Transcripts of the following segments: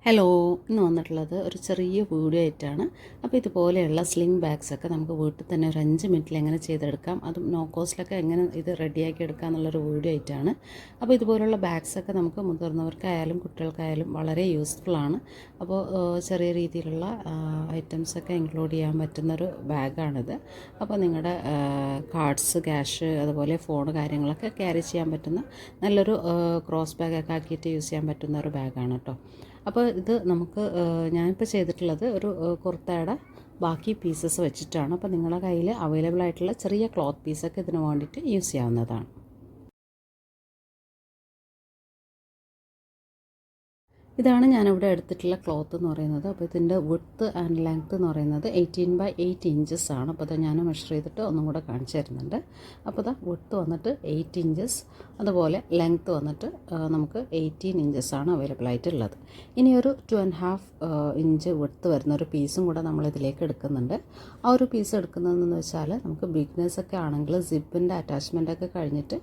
Hello, ഇന്ന് വന്നിട്ടുള്ളത് ഒരു ചെറിയ വീഡിയോ ആയിട്ടാണ്. അപ്പോൾ ഇതുപോലെയുള്ള സ്ലിംഗ് ബാഗ്സൊക്കെ നമുക്ക് വീട്ടിൽ തന്നെ ഒരു 5 മിനിറ്റിൽ എങ്ങനെ ചെയ്തെടുക്കാം, അതും നോ കോസ്റ്റിലൊക്കെ എങ്ങനെ ഇത് റെഡിയാക്കി എടുക്കാം എന്നുള്ളൊരു വീഡിയോ ആയിട്ടാണ്. അപ്പോൾ ഇതുപോലുള്ള ബാഗ്സൊക്കെ നമുക്ക് മുതിർന്നവർക്കായാലും കുട്ടികൾക്കായാലും വളരെ യൂസ്ഫുള്ളാണ്. അപ്പോൾ ചെറിയ രീതിയിലുള്ള ഐറ്റംസൊക്കെ ഇൻക്ലൂഡ് ചെയ്യാൻ പറ്റുന്നൊരു ബാഗാണിത്. അപ്പോൾ നിങ്ങളുടെ കാർഡ്സ്, ക്യാഷ്, അതുപോലെ ഫോൺ കാര്യങ്ങളൊക്കെ ക്യാരി ചെയ്യാൻ പറ്റുന്ന നല്ലൊരു ക്രോസ് ബാഗൊക്കെ ആക്കിയിട്ട് യൂസ് ചെയ്യാൻ പറ്റുന്ന ഒരു ബാഗാണ് കേട്ടോ. അപ്പോൾ ഇത് നമുക്ക് ഞാനിപ്പോൾ ചെയ്തിട്ടുള്ളത് ഒരു കുർത്തയുടെ ബാക്കി പീസസ് വെച്ചിട്ടാണ്. അപ്പോൾ നിങ്ങളുടെ കയ്യിൽ അവൈലബിൾ ആയിട്ടുള്ള ചെറിയ ക്ലോത്ത് പീസൊക്കെ ഇതിന് വേണ്ടിയിട്ട് യൂസ് ചെയ്യാവുന്നതാണ്. ഇതാണ് ഞാനിവിടെ എടുത്തിട്ടുള്ള ക്ലോത്ത് എന്ന് പറയുന്നത്. അപ്പോൾ ഇതിൻ്റെ വിഡ്ത്ത് ആൻഡ് ലെങ്ത്ത് എന്ന് പറയുന്നത് 18/8 ഇഞ്ചസ് ആണ്. അപ്പോൾ അത് ഞാൻ മെഷർ ചെയ്തിട്ട് ഒന്നും കൂടെ കാണിച്ചു തരുന്നുണ്ട്. അപ്പോൾ അത് വിഡ്ത്ത് വന്നിട്ട് 8 ഇഞ്ചസ്, അതുപോലെ ലെങ്ത്ത് വന്നിട്ട് നമുക്ക് 18 ഇഞ്ചസ് ആണ് അവൈലബിൾ ആയിട്ടുള്ളത്. ഇനി ഒരു 2.5 ഇഞ്ച് വിഡ്ത്ത് വരുന്ന ഒരു പീസും കൂടെ നമ്മളിതിലേക്ക് എടുക്കുന്നുണ്ട്. ആ ഒരു പീസ് എടുക്കുന്നതെന്ന് വെച്ചാൽ നമുക്ക് ബിഗ്നേഴ്സൊക്കെ ആണെങ്കിൽ സിപ്പിൻ്റെ അറ്റാച്ച്മെൻറ്റൊക്കെ കഴിഞ്ഞിട്ട്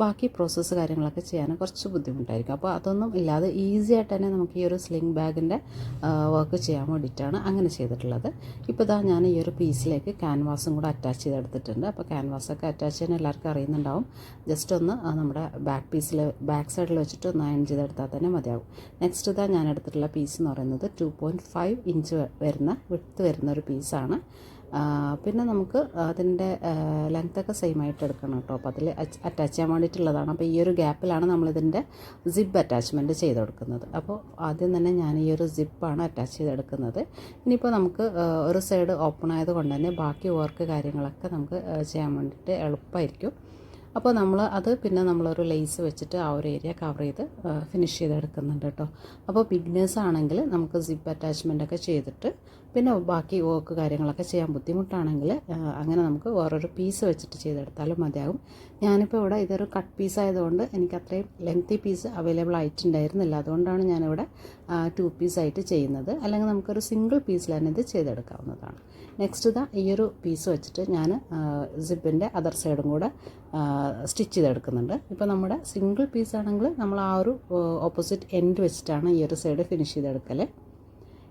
ബാക്കി പ്രോസസ്സ് കാര്യങ്ങളൊക്കെ ചെയ്യാൻ കുറച്ച് ബുദ്ധിമുട്ടായിരിക്കും. അപ്പോൾ അതൊന്നും ഇല്ലാതെ ഈസി ആയിട്ട് തന്നെ നമുക്ക് ഈ ഒരു സ്ലിംഗ് ബാഗിൻ്റെ വർക്ക് ചെയ്യാൻ വേണ്ടിയിട്ടാണ് അങ്ങനെ ചെയ്തിട്ടുള്ളത്. ഇപ്പോൾ ഇതാ ഞാൻ ഈ ഒരു പീസിലേക്ക് ക്യാൻവാസും കൂടെ അറ്റാച്ച് ചെയ്തെടുത്തിട്ടുണ്ട്. അപ്പോൾ ക്യാൻവാസൊക്കെ അറ്റാച്ച് ചെയ്യാൻ എല്ലാവർക്കും അറിയുന്നുണ്ടാവും. ജസ്റ്റ് ഒന്ന് നമ്മുടെ ബാക്ക് സൈഡിൽ വെച്ചിട്ട് ഒന്ന് അയൺ ചെയ്തെടുത്താൽ തന്നെ മതിയാവും. നെക്സ്റ്റ് ഇതാ ഞാൻ എടുത്തിട്ടുള്ള പീസ് എന്ന് പറയുന്നത് 2.5 ഇഞ്ച് വരുന്ന വിഡ്ത്ത് വരുന്ന ഒരു പീസാണ്. പിന്നെ നമുക്ക് അതിൻ്റെ ലെങ്ത്തൊക്കെ സെയിം ആയിട്ട് എടുക്കണം കേട്ടോ. അപ്പോൾ അതിൽ അറ്റാച്ച് ചെയ്യാൻ വേണ്ടിയിട്ടുള്ളതാണ്. അപ്പോൾ ഈ ഒരു ഗ്യാപ്പിലാണ് നമ്മളിതിൻ്റെ സിപ്പ് അറ്റാച്ച്മെൻറ്റ് ചെയ്ത് കൊടുക്കുന്നത്. അപ്പോൾ ആദ്യം തന്നെ ഞാൻ ഈ ഒരു സിപ്പാണ് അറ്റാച്ച് ചെയ്തെടുക്കുന്നത്. ഇനിയിപ്പോൾ നമുക്ക് ഒരു സൈഡ് ഓപ്പൺ ആയത് കൊണ്ട് തന്നെ ബാക്കി വർക്ക് കാര്യങ്ങളൊക്കെ നമുക്ക് ചെയ്യാൻ വേണ്ടിയിട്ട് എളുപ്പമായിരിക്കും. അപ്പോൾ പിന്നെ നമ്മളൊരു ലേസ് വെച്ചിട്ട് ആ ഒരു ഏരിയ കവർ ചെയ്ത് ഫിനിഷ് ചെയ്തെടുക്കുന്നുണ്ട് കേട്ടോ. അപ്പോൾ ബിഗ്നേഴ്സ് ആണെങ്കിൽ നമുക്ക് സിപ്പ് അറ്റാച്ച്മെൻറ്റൊക്കെ ചെയ്തിട്ട് പിന്നെ ബാക്കി വർക്ക് കാര്യങ്ങളൊക്കെ ചെയ്യാൻ ബുദ്ധിമുട്ടാണെങ്കിൽ അങ്ങനെ നമുക്ക് വേറൊരു പീസ് വെച്ചിട്ട് ചെയ്തെടുത്താലും മതിയാകും. ഞാനിപ്പോൾ ഇവിടെ ഇതൊരു കട്ട് പീസ് ആയതുകൊണ്ട് എനിക്ക് അത്രയും ലെങ്തി പീസ് അവൈലബിൾ ആയിട്ടുണ്ടായിരുന്നില്ല. അതുകൊണ്ടാണ് ഞാനിവിടെ 2 പീസായിട്ട് ചെയ്യുന്നത്. അല്ലെങ്കിൽ നമുക്കൊരു സിംഗിൾ പീസിൽ തന്നെ ഇത് ചെയ്തെടുക്കാവുന്നതാണ്. നെക്സ്റ്റ് ഇതാ ഈ ഒരു പീസ് വെച്ചിട്ട് ഞാൻ സിപ്പിൻ്റെ അതർ സൈഡും കൂടെ സ്റ്റിച്ച് ചെയ്തെടുക്കുന്നുണ്ട്. ഇപ്പോൾ നമ്മുടെ സിംഗിൾ പീസ് ആണെങ്കിൽ നമ്മൾ ആ ഒരു ഓപ്പോസിറ്റ് എൻഡ് വെച്ചിട്ടാണ് ഈ ഒരു സൈഡ് ഫിനിഷ് ചെയ്തെടുക്കൽ.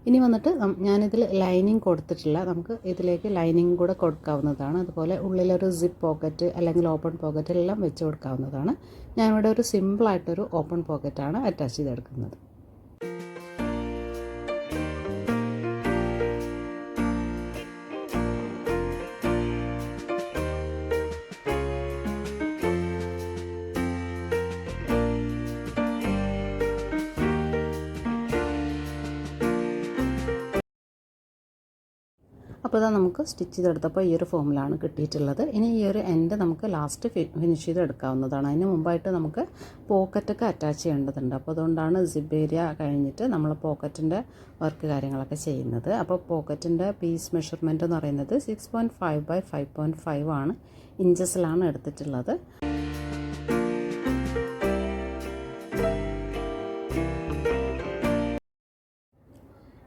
ഇനി വന്നിട്ട് ഞാനിതിൽ ലൈനിങ് കൊടുത്തിട്ടില്ല. നമുക്ക് ഇതിലേക്ക് ലൈനിങ് കൂടെ കൊടുക്കാവുന്നതാണ്. അതുപോലെ ഉള്ളിലൊരു സിപ്പ് പോക്കറ്റ് അല്ലെങ്കിൽ ഓപ്പൺ പോക്കറ്റ് എല്ലാം വെച്ച് കൊടുക്കാവുന്നതാണ്. ഞാനിവിടെ ഒരു സിമ്പിളായിട്ടൊരു ഓപ്പൺ പോക്കറ്റാണ് അറ്റാച്ച് ചെയ്തെടുക്കുന്നത്. അപ്പോൾ ഇതാ നമുക്ക് സ്റ്റിച്ച് ചെയ്തെടുത്തപ്പോൾ ഈ ഒരു ഫോമിലാണ് കിട്ടിയിട്ടുള്ളത്. ഇനി ഈ ഒരു എൻഡ് നമുക്ക് ലാസ്റ്റ് ഫിനിഷ് ചെയ്തെടുക്കാവുന്നതാണ്. അതിന് മുമ്പായിട്ട് നമുക്ക് പോക്കറ്റൊക്കെ അറ്റാച്ച് ചെയ്യേണ്ടതുണ്ട്. അപ്പോൾ അതുകൊണ്ടാണ് സിബ് ഏരിയ കഴിഞ്ഞിട്ട് നമ്മൾ പോക്കറ്റിൻ്റെ വർക്ക് കാര്യങ്ങളൊക്കെ ചെയ്യുന്നത്. അപ്പോൾ പോക്കറ്റിൻ്റെ പീസ് മെഷർമെൻറ്റ് എന്ന് പറയുന്നത് 6.5/5.5 ആണ്, ഇഞ്ചസിലാണ് എടുത്തിട്ടുള്ളത്.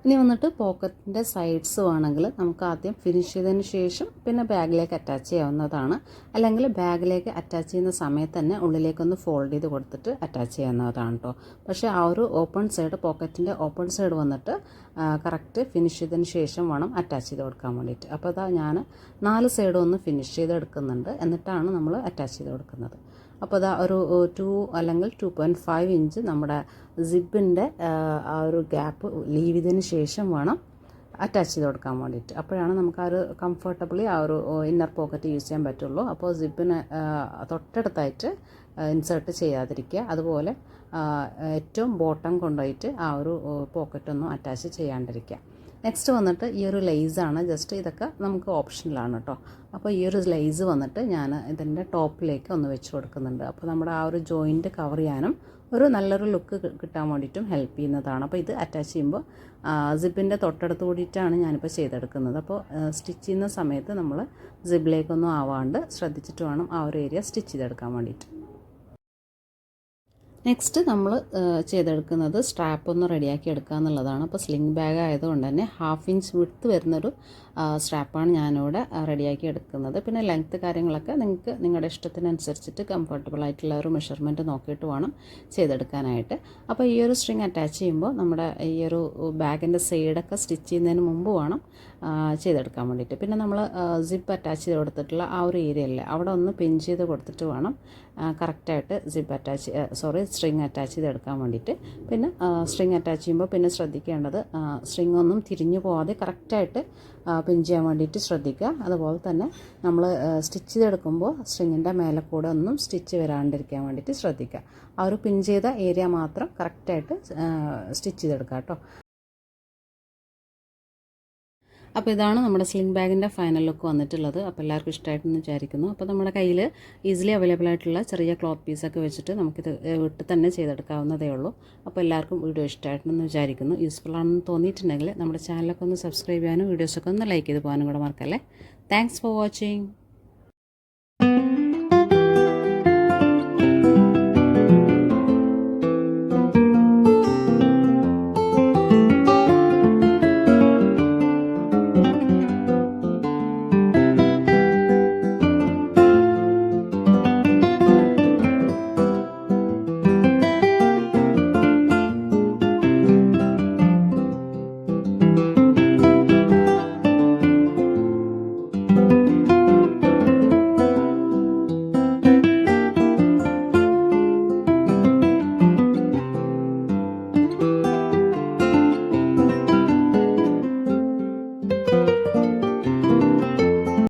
ഇനി വന്നിട്ട് പോക്കറ്റിൻ്റെ സൈഡ്സ് വേണമെങ്കിൽ നമുക്ക് ആദ്യം ഫിനിഷ് ചെയ്തതിന് ശേഷം പിന്നെ ബാഗിലേക്ക് അറ്റാച്ച് ചെയ്യാവുന്നതാണ്. അല്ലെങ്കിൽ ബാഗിലേക്ക് അറ്റാച്ച് ചെയ്യുന്ന സമയത്ത് തന്നെ ഉള്ളിലേക്കൊന്ന് ഫോൾഡ് ചെയ്ത് കൊടുത്തിട്ട് അറ്റാച്ച് ചെയ്യാവുന്നതാണ് കേട്ടോ. പക്ഷേ ആ ഒരു ഓപ്പൺ സൈഡ്, പോക്കറ്റിൻ്റെ ഓപ്പൺ സൈഡ് വന്നിട്ട് കറക്റ്റ് ഫിനിഷ് ചെയ്തതിന് ശേഷം വേണം അറ്റാച്ച് ചെയ്ത് കൊടുക്കാൻ വേണ്ടിയിട്ട്. അപ്പോൾ അതാ ഞാൻ 4 സൈഡും ഒന്ന് ഫിനിഷ് ചെയ്തെടുക്കുന്നുണ്ട്, എന്നിട്ടാണ് നമ്മൾ അറ്റാച്ച് ചെയ്ത് കൊടുക്കുന്നത്. അപ്പോൾ അതാ ഒരു 2 അല്ലെങ്കിൽ 2.5 ഇഞ്ച് നമ്മുടെ സിപ്പിൻ്റെ ആ ഒരു ഗ്യാപ്പ് ലീവ് ചെയ്തതിന് ശേഷം വേണം അറ്റാച്ച് ചെയ്ത് കൊടുക്കാൻ വേണ്ടിയിട്ട്. അപ്പോഴാണ് നമുക്ക് ആ ഒരു കംഫർട്ടബിളി ആ ഒരു ഇന്നർ പോക്കറ്റ് യൂസ് ചെയ്യാൻ പറ്റുള്ളൂ. അപ്പോൾ സിപ്പിന് തൊട്ടടുത്തായിട്ട് ഇൻസേർട്ട് ചെയ്യാതിരിക്കുക. അതുപോലെ ഏറ്റവും ബോട്ടം കൊണ്ടുപോയിട്ട് ആ ഒരു പോക്കറ്റൊന്നും അറ്റാച്ച് ചെയ്യാണ്ടിരിക്കുക. നെക്സ്റ്റ് വന്നിട്ട് ഈ ഒരു ലെയ്സാണ്. ജസ്റ്റ് ഇതൊക്കെ നമുക്ക് ഓപ്ഷനിലാണ് കേട്ടോ. അപ്പോൾ ഈ ഒരു ലെയ്സ് വന്നിട്ട് ഞാൻ ഇതിൻ്റെ ടോപ്പിലേക്ക് ഒന്ന് വെച്ച് കൊടുക്കുന്നുണ്ട്. അപ്പോൾ നമ്മുടെ ആ ഒരു ജോയിൻറ്റ് കവർ ചെയ്യാനും ഒരു നല്ലൊരു ലുക്ക് കിട്ടാൻ വേണ്ടിയിട്ടും ഹെൽപ്പ് ചെയ്യുന്നതാണ്. അപ്പോൾ ഇത് അറ്റാച്ച് ചെയ്യുമ്പോൾ സിപ്പിൻ്റെ തൊട്ടടുത്ത് കൂടിയിട്ടാണ് ഞാനിപ്പോൾ ചെയ്തെടുക്കുന്നത്. അപ്പോൾ സ്റ്റിച്ച് ചെയ്യുന്ന സമയത്ത് നമ്മൾ സിബിലേക്കൊന്നും ആവാണ്ട് ശ്രദ്ധിച്ചിട്ട് വേണം ആ ഒരു ഏരിയ സ്റ്റിച്ച് ചെയ്തെടുക്കാൻ വേണ്ടിയിട്ട്. നെക്സ്റ്റ് നമ്മൾ ചെയ്തെടുക്കുന്നത് സ്ട്രാപ്പ് ഒന്ന് റെഡിയാക്കി എടുക്കുക എന്നുള്ളതാണ്. അപ്പോൾ സ്ലിംഗ് ബാഗ് ആയതുകൊണ്ട് തന്നെ 1/2 ഇഞ്ച് വിഡ്ത്ത് വരുന്നൊരു സ്ട്രാപ്പാണ് ഞാനിവിടെ റെഡിയാക്കി എടുക്കുന്നത്. പിന്നെ ലെങ്ത്ത് കാര്യങ്ങളൊക്കെ നിങ്ങൾക്ക് നിങ്ങളുടെ ഇഷ്ടത്തിനനുസരിച്ചിട്ട് കംഫർട്ടബിൾ ആയിട്ടുള്ള ഒരു മെഷർമെൻറ്റ് നോക്കിയിട്ട് വേണം ചെയ്തെടുക്കാനായിട്ട്. അപ്പോൾ ഈ ഒരു സ്ട്രിങ് അറ്റാച്ച് ചെയ്യുമ്പോൾ നമ്മുടെ ഈ ഒരു ബാഗിൻ്റെ സൈഡൊക്കെ സ്റ്റിച്ച് ചെയ്യുന്നതിന് മുമ്പ് വേണം ചെയ്തെടുക്കാൻ വേണ്ടിയിട്ട്. പിന്നെ നമ്മൾ സിപ്പ് അറ്റാച്ച് ചെയ്ത് കൊടുത്തിട്ടുള്ള ആ ഒരു ഏരിയയില്ലേ അവിടെ ഒന്ന് പിൻ ചെയ്ത് കൊടുത്തിട്ട് വേണം കറക്റ്റായിട്ട് സ്ട്രിങ് അറ്റാച്ച് ചെയ്തെടുക്കാൻ വേണ്ടിയിട്ട്. പിന്നെ സ്ട്രിങ് അറ്റാച്ച് ചെയ്യുമ്പോൾ പിന്നെ ശ്രദ്ധിക്കേണ്ടത് സ്ട്രിങ് ഒന്നും തിരിഞ്ഞു പോകാതെ കറക്റ്റായിട്ട് പിൻ ചെയ്യാൻ വേണ്ടിയിട്ട് ശ്രദ്ധിക്കുക. അതുപോലെ തന്നെ നമ്മൾ സ്റ്റിച്ച് ചെയ്തെടുക്കുമ്പോൾ സ്ട്രിങ്ങിൻ്റെ മേലെ കൂടെ ഒന്നും സ്റ്റിച്ച് വരാണ്ടിരിക്കാൻ വേണ്ടിയിട്ട് ശ്രദ്ധിക്കുക. ആ ഒരു പിൻ ചെയ്ത ഏരിയ മാത്രം കറക്റ്റായിട്ട് സ്റ്റിച്ച് ചെയ്തെടുക്കുക കേട്ടോ. അപ്പോൾ ഇതാണ് നമ്മുടെ സ്ലിംഗ് ബാഗിൻ്റെ ഫൈനൽ ലുക്ക് വന്നിട്ടുള്ളത്. അപ്പോൾ എല്ലാവർക്കും ഇഷ്ടമായിട്ടെന്ന് വിചാരിക്കുന്നു. അപ്പോൾ നമ്മുടെ കയ്യിൽ ഈസിലി അവൈലബിൾ ആയിട്ടുള്ള ചെറിയ ക്ലോത്ത് പീസൊക്കെ വെച്ചിട്ട് നമുക്കിത് വിട്ട് തന്നെ ചെയ്തെടുക്കാവുന്നതേ ഉള്ളൂ. അപ്പോൾ എല്ലാവർക്കും വീഡിയോ ഇഷ്ടമായിട്ടെന്ന് വിചാരിക്കുന്നു. യൂസ്ഫുൾ ആണെന്ന് തോന്നിയിട്ടുണ്ടെങ്കിൽ നമ്മുടെ ചാനലൊക്കെ ഒന്ന് സബ്സ്ക്രൈബ് ചെയ്യാനും വീഡിയോസൊക്കെ ഒന്ന് ലൈക്ക് ചെയ്ത് പോകാനും കൂടെ മറക്കല്ലേ. Thanks for watching.